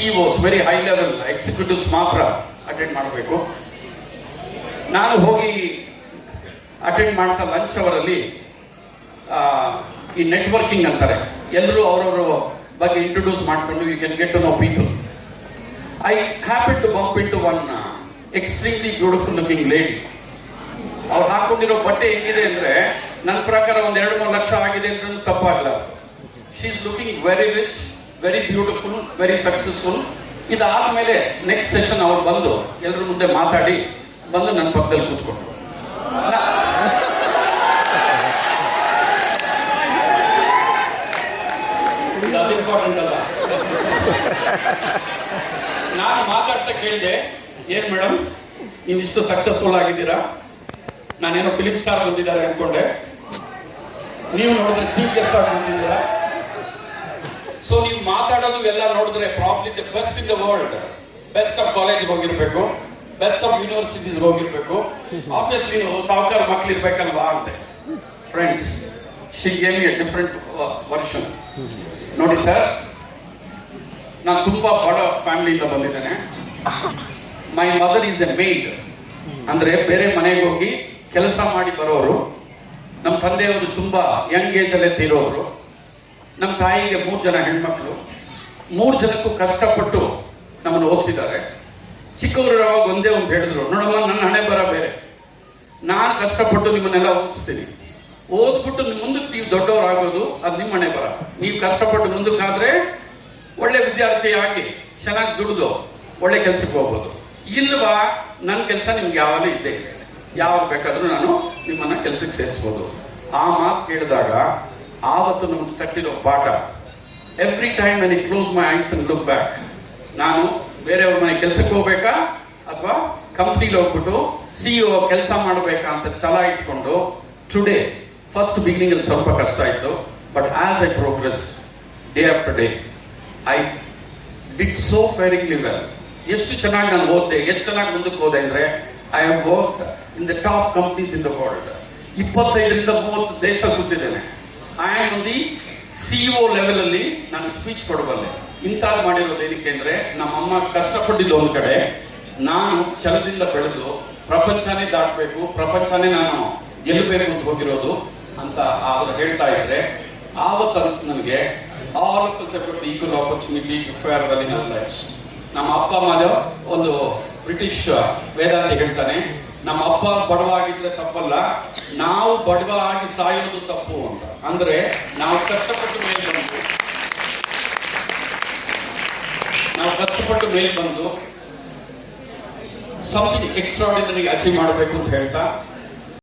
CEOs, very high level executives ಮಾತ್ರ attend ಮಾಡಬೇಕು. ನಾನು ಹೋಗಿ ಅಟೆಂಡ್ ಮಾಡ್ತಾ ಲಂಚ್ ಅವರಲ್ಲಿ ಈ ನೆಟ್ವರ್ಕಿಂಗ್ ಅಂತಾರೆ, ಎಲ್ಲರೂ ಅವರವರ ಬಗ್ಗೆ ಇಂಟ್ರೊಡ್ಯೂಸ್ ಮಾಡಿಕೊಂಡು you can get to know people. I happen to bump into one extremely beautiful looking lady. ಅವ್ರು ಹಾಕೊಂಡಿರೋ ಬಟ್ಟೆ ಹೆಂಗಿದೆ ಅಂದ್ರೆ ನನ್ನ ಪ್ರಕಾರ ಒಂದು 2-3 ಲಕ್ಷ ಆಗಿದೆ ಅಂತ ತಪ್ಪಾಗಲ್ಲ. She is looking very rich, very beautiful, very successful. ಇದಾದ್ಮೇಲೆ ನೆಕ್ಸ್ಟ್ ಸೆಷನ್ ಅವ್ರು ಬಂದು ಎಲ್ಲರ ಮುಂದೆ ಮಾತಾಡಿ ಬಂದು ನನ್ನ ಪಕ್ಕದಲ್ಲಿ ಕೂತ್ಕೊಂಡ್ರು. ಅದು ಇಂಪಾರ್ಟೆಂಟ್ ಅಲ್ಲ. ನಾನು ಮಾತಾಡ್ತಾ ಕೇಳಿದೆ, ಏನ್ ಮೇಡಮ್ ನೀವು ಇಷ್ಟು ಸಕ್ಸಸ್ಫುಲ್ ಆಗಿದ್ದೀರಾ, ನಾನೇನೋ ಫಿಲಿಂ ಸ್ಟಾರ್ ಬಂದಿದ್ದಾರೆ ಅನ್ಕೊಂಡೆ, ನೀವು ನೋಡಿದ್ರೆ ಚೀಫ್ ಗೆಸ್ಟ್ ಆಗಿ ಬಂದಿದ್ದೀರಾ. ಸೊ ನೀವು ಮಾತಾಡೋದು ಎಲ್ಲ ನೋಡಿದ್ರೆ probably the best in the world, best of college ಹೋಗಿರ್ಬೇಕು, ಬೆಸ್ಟ್ ಆಫ್ ಯೂನಿವರ್ಸಿಟೀಸ್ ಹೋಗಿರ್ಬೇಕು, ಆಬ್ವಿಯಸ್ಲಿ ನೀವು ಸಾವುಕಾರ ಮಕ್ಳು ಇರ್ಬೇಕಲ್ವಾ ಅಂತೆ. Friends, she gave me a different version. ನೋಡಿ ಸರ್, ನಾನು ತುಂಬಾ ಬಡ ಫ್ಯಾಮಿಲಿಯಿಂದ ಬಂದಿದ್ದೇನೆ. My mother is a maid, ಅಂದ್ರೆ ಬೇರೆ ಮನೆಗೆ ಹೋಗಿ ಕೆಲಸ ಮಾಡಿ ಬರೋರು. ನಮ್ಮ ತಂದೆಯವರು ತುಂಬಾ ಯಂಗ್ ಏಜ್ ಅಲ್ಲೇ ತೀರೋರು. ನಮ್ಮ ತಾಯಿಗೆ 3 ಜನ ಹೆಣ್ಮಕ್ಳು, 3 ಜನಕ್ಕೂ ಕಷ್ಟಪಟ್ಟು ನಮ್ಮನ್ನು ಓದಿಸಿದ್ದಾರೆ. ಚಿಕ್ಕವರವಾಗ ಒಂದೇ ಒಂದು ಹೇಳಿದ್ರು, ನೋಡಮ್ಮ ನನ್ನ ಹಣೆ ಬರ ಬೇರೆ, ನಾನು ಕಷ್ಟಪಟ್ಟು ನಿಮ್ಮನ್ನೆಲ್ಲ ಓದಿಸ್ತೀನಿ, ಓದ್ಬಿಟ್ಟು ಮುಂದಕ್ಕೆ ನೀವು ದೊಡ್ಡವರಾಗೋದು ಅದು ನಿಮ್ಮ ಹಣೆ ಬರ. ನೀವು ಕಷ್ಟಪಟ್ಟು ಮುಂದಕ್ಕಾದ್ರೆ ಒಳ್ಳೆ ವಿದ್ಯಾರ್ಥಿ ಆಗಿ ಚೆನ್ನಾಗಿ ದುಡಿದು ಒಳ್ಳೆ ಕೆಲ್ಸಕ್ಕೆ ಹೋಗ್ಬೋದು. ಇಲ್ವಾ ನನ್ನ ಕೆಲಸ ನಿಮ್ಗೆ ಯಾವಾಗಲೂ ಇದ್ದೇ ಇದೆ, ಯಾವಾಗ ಬೇಕಾದ್ರೂ ನಾನು ನಿಮ್ಮನ್ನ ಕೆಲ್ಸಕ್ಕೆ ಸೇರಿಸ್ಬೋದು. ಆ ಮಾತು ಕೇಳಿದಾಗ ಆವತ್ತು ನಮ್ಗೆ ತಟ್ಟಿರೋ ಪಾಠ, every time when I close my ice and look back, ನಾನು ಬೇರೆಯವ್ರ ಮನೆ ಕೆಲ್ಸಕ್ಕೆ ಹೋಗ್ಬೇಕಾ ಅಥವಾ ಕಂಪ್ನಿಲಿ ಹೋಗ್ಬಿಟ್ಟು CEO ಕೆಲಸ ಮಾಡಬೇಕಾ ಅಂತ ಛಲ ಇಟ್ಕೊಂಡು ಟುಡೇ ಫಸ್ಟ್ ಬಿಗಿನಿಂಗ್ ಅಲ್ಲಿ ಸ್ವಲ್ಪ ಕಷ್ಟ ಆಯ್ತು, but as I progress day after day I did so ಫೇರಿಂಗ್ಲಿ ವೆಲ್. ಎಷ್ಟು ಚೆನ್ನಾಗಿ ನಾನು ಓದಿದೆ, ಎಷ್ಟು ಚೆನ್ನಾಗಿ ಮುಂದಕ್ಕೆ ಹೋದೆ ಅಂದ್ರೆ I have worked in the top companies in the world. 25ರಿಂದ 30 ದೇಶ ಸುತ್ತಿದ್ದೇನೆ. I am the CEO level ಅಲ್ಲಿ ನಾನು ಸ್ಪೀಚ್ ಕೊಡಬಲ್ಲೆ. ಇಂಥದ್ದು ಮಾಡಿರೋದು ಏನಕ್ಕೆ ಅಂದ್ರೆ ನಮ್ಮಮ್ಮ ಕಷ್ಟಪಟ್ಟಿದ್ದು ಒಂದು ಕಡೆ, ನಾನು ಛಲದಿಂದ ಬೆಳೆದು ಪ್ರಪಂಚನೇ ದಾಟಬೇಕು, ಪ್ರಪಂಚನೇ ನಾನು ಗೆಲ್ಲಬೇಕು ಅಂತ ಹೋಗಿರೋದು ಅಂತ ಅವರು ಹೇಳ್ತಾ ಇದ್ರೆ ಆವತ್ತು ಅನಿಸ್ತು ನನಗೆ, all of us have got equal opportunity to fare well in our lives. ನಮ್ಮ ಅಪ್ಪ ಅಮ್ಮ ಒಂದು ಬ್ರಿಟಿಷ್ ವೇದಾಂತಿ ಹೇಳ್ತಾನೆ, ನಮ್ಮ ಅಪ್ಪ ಬಡವಾಗಿದ್ರೆ ತಪ್ಪಲ್ಲ, ನಾವು ಬಡವ ಆಗಿ ಸಾಯೋದು ತಪ್ಪು ಅಂತ. ಅಂದ್ರೆ ನಾವು ಕಷ್ಟಪಟ್ಟು ಮೇಲ್ ಬಂದು ಸಮಥಿಂಗ್ ಎಕ್ಸ್ಟ್ರಾರ್ಡಿನರಿ ಅಚೀವ್ ಮಾಡಬೇಕು ಅಂತ ಹೇಳ್ತಾ